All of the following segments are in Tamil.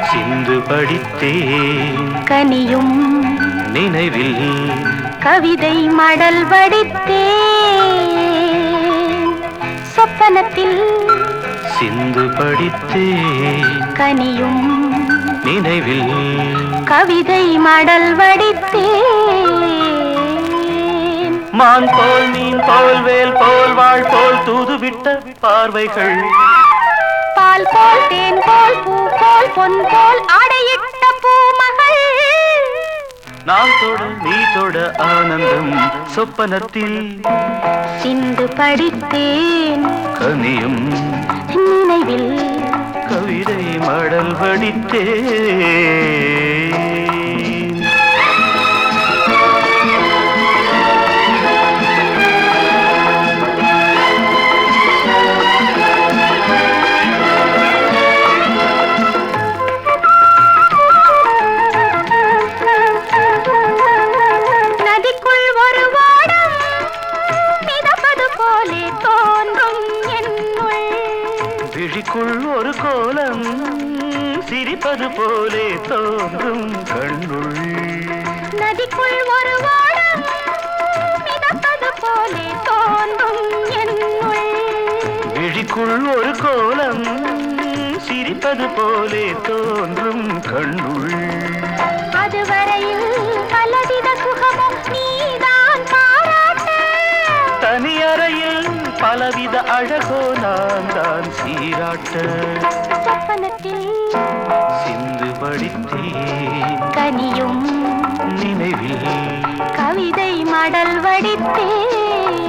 சிந்து படித்தே கனியும் நினைவில் கவிதை மடல் வடித்தே சொப்பனத்தில் சிந்து படித்தே கனியும் நினைவில் கவிதை மடல் வடித்தே மான் போல் மீன் போல் வேல் போல் வாழ் போல் தூதுவிட்ட பார்வைகள் பால் போல் தேன் போல் பூ போல் பொன் போல் அடையிட்ட பூமகள் நான் தொட நீ தொட ஆனந்தம் சொப்பனத்தில் சிந்து படித்தேன் கனியும் நினைவில் கவிதை மடல் வடித்தே விழிக்குள் ஒரு கோலம் சிரிப்பது போலே தோன்றும் கண்ணுள் நதிக்குள் ஒரு வாடம் மிதப்பது போலே தோன்றும் என்னுள் விழிக்குள் ஒரு கோலம் சிரிப்பது போலே தோன்றும் கண்ணுள் அதுவரையில் பலவித சுகமும் நீதான் பாராட்ட தனியறையில் பலவித அழகோ நான் தான் சீராட்ட சொப்பனத்தில் சிந்து படித்தேன் கனியும் நினைவில் கவிதை மடல் வடித்தேன்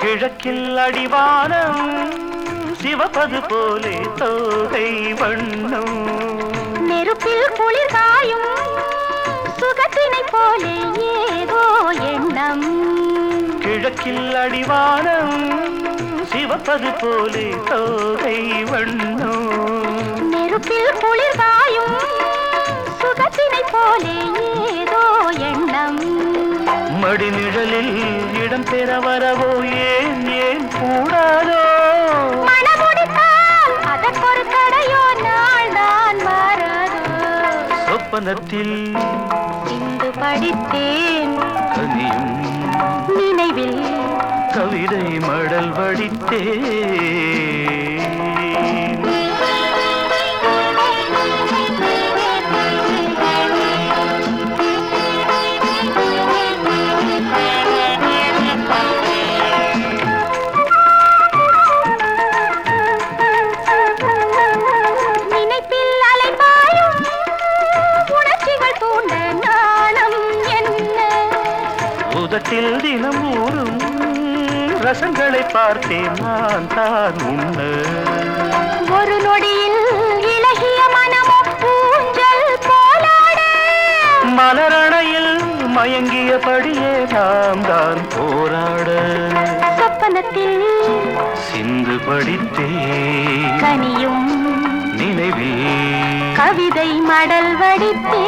கிழக்கில் அடிவானம் சிவப்பது போலே தோகை வண்ணம் நெருப்பில் குளிர் காயும் சுகத்தினை போலே ஏதோ எண்ணம் கிழக்கில் அடிவானம் சிவப்பது போலே தோகை வண்ணம் நெருப்பில் குளிர் காயும் சுகத்தினை போலே ஏதோ எண்ணம் மடிநிழலில் இடம் பெற வரவோ ஏன் ஏன் கூடாதோ மனமுடித்தால் அதற்கொரு தடையோ நாள் தான் வராதோ சொப்பனத்தில் சிந்து படித்தேன் கனியும் நினைவில் கவிதை மடல் வடித்தே உதட்டில் தினம் ஊறும் ரசங்களை பார்த்தேன் நான் தான் உண்ண ஒரு நொடியில் இலகிய மனமும் ஊஞ்சல் போலாட மலரணையில் மயங்கியபடியே நாம் தான் போராட சொப்பனத்தில் சிந்து படித்தே கனியும் நினைவில் கவிதை மடல் வடித்தே